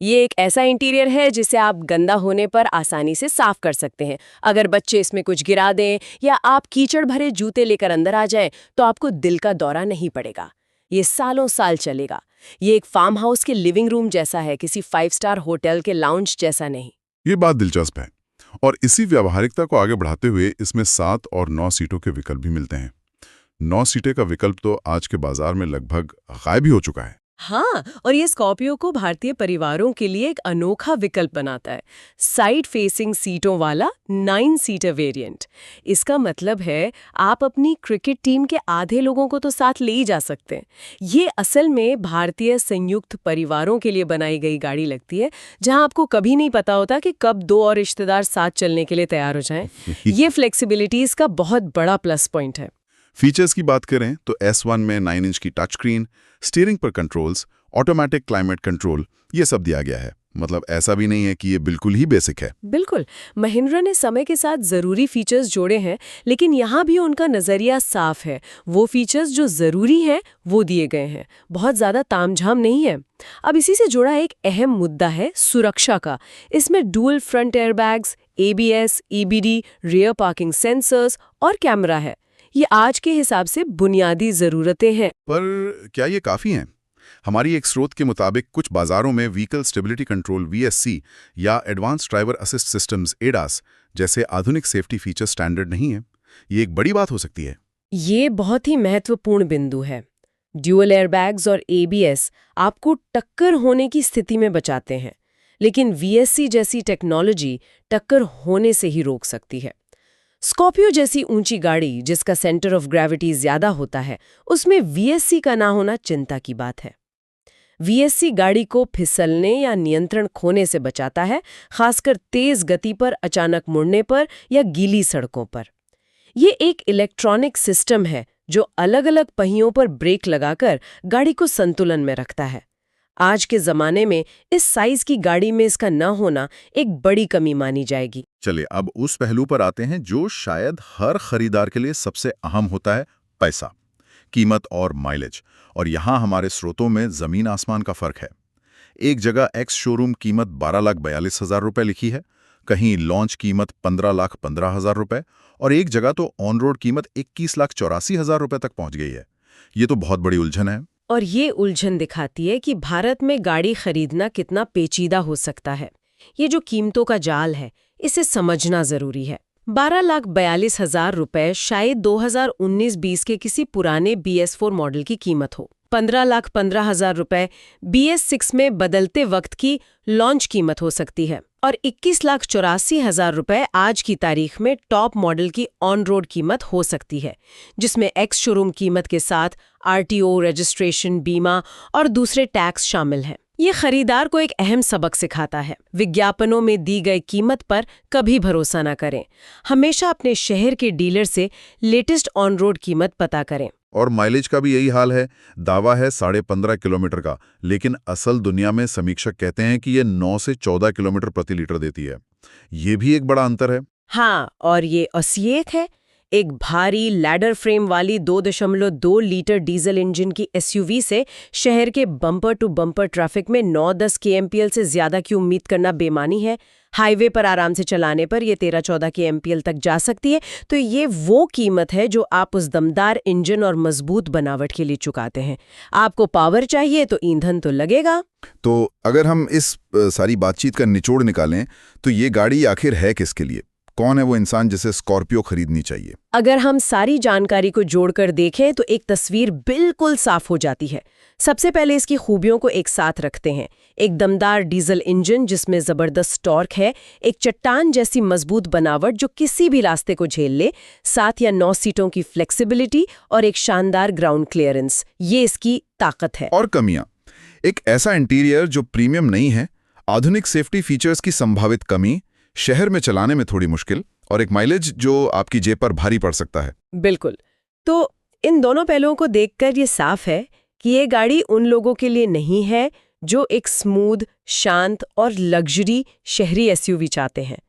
ये एक ऐसा इंटीरियर है जिसे आप गंदा होने पर आसानी से साफ कर सकते हैं। अगर बच्चे इसमें कुछ गिरा दें या आप कीचड़ भरे जूते लेकर अंदर आ जाएं, तो आपको दिल का दौरा नहीं पड़ेगा। ये सालों साल चलेगा। ये एक फार्म हाउस के लिविंग रूम जैसा है, किसी 5 स्टार होटल के लाउंज जैसा नहीं। ये बात दिलचस्प है। और इसी व्यावहारिकता को आगे बढ़ाते हुए इसमें 7 और 9 सीटों के विकल्प भी मिलते हैं। 9 सीटें का विकल्प तो आज के बाजार में लगभग गायब ही हो चुका है। हाँ, और ये स्कॉर्पियो को भारतीय परिवारों के लिए एक अनोखा विकल्प बनाता है। साइड फेसिंग सीटों वाला 9 सीटर वेरिएंट। इसका मतलब है आप अपनी क्रिकेट टीम के आधे लोगों को तो साथ ले ही जा सकते हैं। ये असल में भारतीय संयुक्त परिवारों के लिए बनाई गई गाड़ी लगती है, जहां आपको कभी नहीं पता होता कि कब 2 और रिश्तेदार साथ चलने के लिए तैयार हो जाएं। ये फ्लेक्सिबिलिटी इसका बहुत बड़ा प्लस पॉइंट है। फीचर्स की बात करें तो S1 में 9 इंच की टच स्क्रीन, स्टीयरिंग पर कंट्रोल्स, ऑटोमेटिक क्लाइमेट कंट्रोल, ये सब दिया गया है। मतलब ऐसा भी नहीं है कि ये बिल्कुल ही बेसिक है। बिल्कुल, महिंद्रा ने समय के साथ जरूरी फीचर्स जोड़े हैं, लेकिन यहाँ भी उनका नजरिया साफ है। वो फीचर्स जो जरूरी हैं वो दिए गए हैं, बहुत ज्यादा तामझाम नहीं है। अब इसी से जुड़ा एक अहम मुद्दा है सुरक्षा का। इसमें dual front airbags, ABS, EBD, rear parking sensors और कैमरा है। ये आज के हिसाब से बुनियादी जरूरतें हैं। पर क्या ये काफ़ी हैं? हमारी एक स्रोत के मुताबिक कुछ बाजारों में व्हीकल स्टेबिलिटी कंट्रोल VSC या advance driver assist systems ADAS जैसे आधुनिक सेफ्टी फीचर स्टैंडर्ड नहीं है। ये एक बड़ी बात हो सकती है। ये बहुत ही महत्वपूर्ण बिंदु है। ड्यूअल एयरबैग्स और ABS आपको टक्कर होने की स्थिति में बचाते हैं, लेकिन VSC जैसी टेक्नोलॉजी टक्कर होने से ही रोक सकती है। स्कॉर्पियो जैसी ऊंची गाड़ी जिसका सेंटर ऑफ ग्रेविटी ज्यादा होता है, उसमें VSC का ना होना चिंता की बात है। VSC गाड़ी को फिसलने या नियंत्रण खोने से बचाता है, खासकर तेज गति पर, अचानक मुड़ने पर या गीली सड़कों पर। ये एक इलेक्ट्रॉनिक सिस्टम है जो अलग-अलग पहियों पर ब्रेक लगाकर गाड़ी को संतुलन में रखता है। आज के जमाने में इस साइज की गाड़ी में इसका न होना एक बड़ी कमी मानी जाएगी। चलिए अब उस पहलू पर आते हैं जो शायद हर खरीदार के लिए सबसे अहम होता है, पैसा, कीमत और माइलेज। और यहाँ हमारे स्रोतों में जमीन आसमान का फर्क है। एक जगह एक्स शोरूम कीमत 12,42,000 रुपए लिखी है, कहीं लॉन्च कीमत 15,15,000 रुपए और एक जगह तो ऑन रोड कीमत 21,84,000 रुपए तक पहुंच गई है। ये तो बहुत बड़ी उलझन है। और ये उलझन दिखाती है कि भारत में गाड़ी खरीदना कितना पेचीदा हो सकता है। ये जो कीमतों का जाल है, इसे समझना जरूरी है। 12,42,000 रुपए शायद 2019-20 के किसी पुराने BS4 मॉडल की कीमत हो। 15,15,000 रुपए BS6 में बदलते वक्त की लॉन्च कीमत हो सकती है और 21,84,000 रुपए आज की तारीख में टॉप मॉडल की ऑन रोड कीमत हो सकती है, जिसमें एक्स शोरूम कीमत के साथ RTO, रजिस्ट्रेशन, बीमा और दूसरे टैक्स शामिल हैं। ये खरीदार को एक अहम सबक सिखाता है। विज्ञापनों में दी गई कीमत पर कभी भरोसा न करें। हमेशा अपने शहर के डीलर से लेटेस्ट ऑन रोड कीमत पता करें। और माइलेज का भी यही हाल है। दावा है 15.5 किलोमीटर का, लेकिन असल दुनिया में समीक्षक कहते हैं कि ये 9 से 14 किलोमीटर प्रति लीटर देती है। ये भी एक बड़ा अंतर है। हाँ, और ये औसियत है। एक भारी लैडर फ्रेम वाली 2.2 लीटर डीजल इंजन की SUV से शहर के बम्पर टू बम्पर ट्रैफिक में 9-10 kmpl से ज्यादा की उम्मीद करना बेमानी है। हाईवे पर आराम से चलाने पर ये 13-14 kmpl तक जा सकती है। तो ये वो कीमत है जो आप उस दमदार इंजन और मजबूत बनावट के लिए चुकाते हैं। आपको पावर चाहिए तो ईंधन तो लगेगा। तो अगर हम इस सारी बातचीत का निचोड़ निकालें तो ये गाड़ी आखिर है किसके लिए? कौन है वो इंसान जिसे स्कॉर्पियो खरीदनी चाहिए? अगर हम सारी जानकारी को जोड़कर देखें तो एक तस्वीर बिल्कुल साफ हो जाती है। सबसे पहले इसकी खूबियों को एक साथ रखते हैं। एक दमदार डीजल इंजन जिसमें जबरदस्त टॉर्क है, एक चट्टान जैसी मजबूत बनावट जो किसी भी रास्ते को झेल ले, 7 या 9 सीटों की फ्लेक्सिबिलिटी और एक शानदार ग्राउंड क्लियरेंस, ये इसकी ताकत है। और कमियां, एक ऐसा इंटीरियर जो प्रीमियम नहीं है, आधुनिक सेफ्टी फीचर्स की संभावित कमी, शहर में चलाने में थोड़ी मुश्किल और एक माइलेज जो आपकी जेब पर भारी पड़ सकता है। बिल्कुल। तो इन दोनों पहलुओं को देखकर ये साफ है कि ये गाड़ी उन लोगों के लिए नहीं है जो एक स्मूथ, शांत और लग्जरी शहरी SUV चाहते हैं।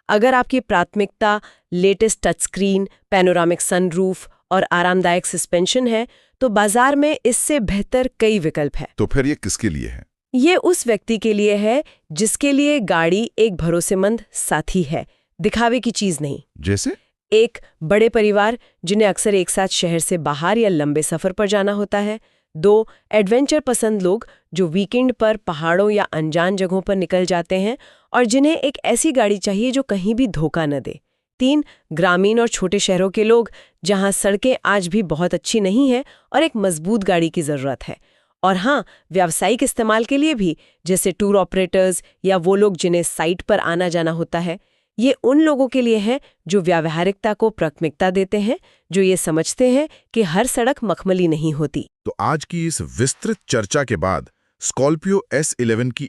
अगर आपकी प्राथमिकता latest touch screen, panoramic sunroof और आरामदायक सस्पेंशन है, तो बाजार में इससे बेहतर कई विकल्प है। तो फिर ये किसके लिए है? ये उस व्यक्ति के लिए है जिसके लिए गाड़ी एक भरोसेमंद साथी है, दिखावे की चीज नहीं। जैसे? एक बड़े परिवार जिन्हें अक्सर एक साथ शहर से बाहर या लंबे सफर पर जाना होता है। 2 एडवेंचर पसंद लोग जो वीकेंड पर पहाड़ों या अनजान जगहों पर निकल जाते हैं और जिन्हें एक ऐसी गाड़ी चाहिए जो कहीं भी धोखा न दे। 3 ग्रामीण और छोटे शहरों के लोग जहां सड़कें आज भी बहुत अच्छी नहीं हैं और एक मजबूत गाड़ी की जरूरत है। और हाँ, व्यावसायिक इस्तेमाल के लिए भी, जैसे टूर ऑपरेटर्स या वो लोग जिन्हें साइट पर आना जाना होता है। ये उन लोगों के लिए है जो व्यावहारिकता को प्राथमिकता देते हैं, जो ये समझते हैं कि हर सड़क मखमली नहीं होती। तो आज की इस विस्तृत चर्चा के बाद स्कॉर्पियो S11 की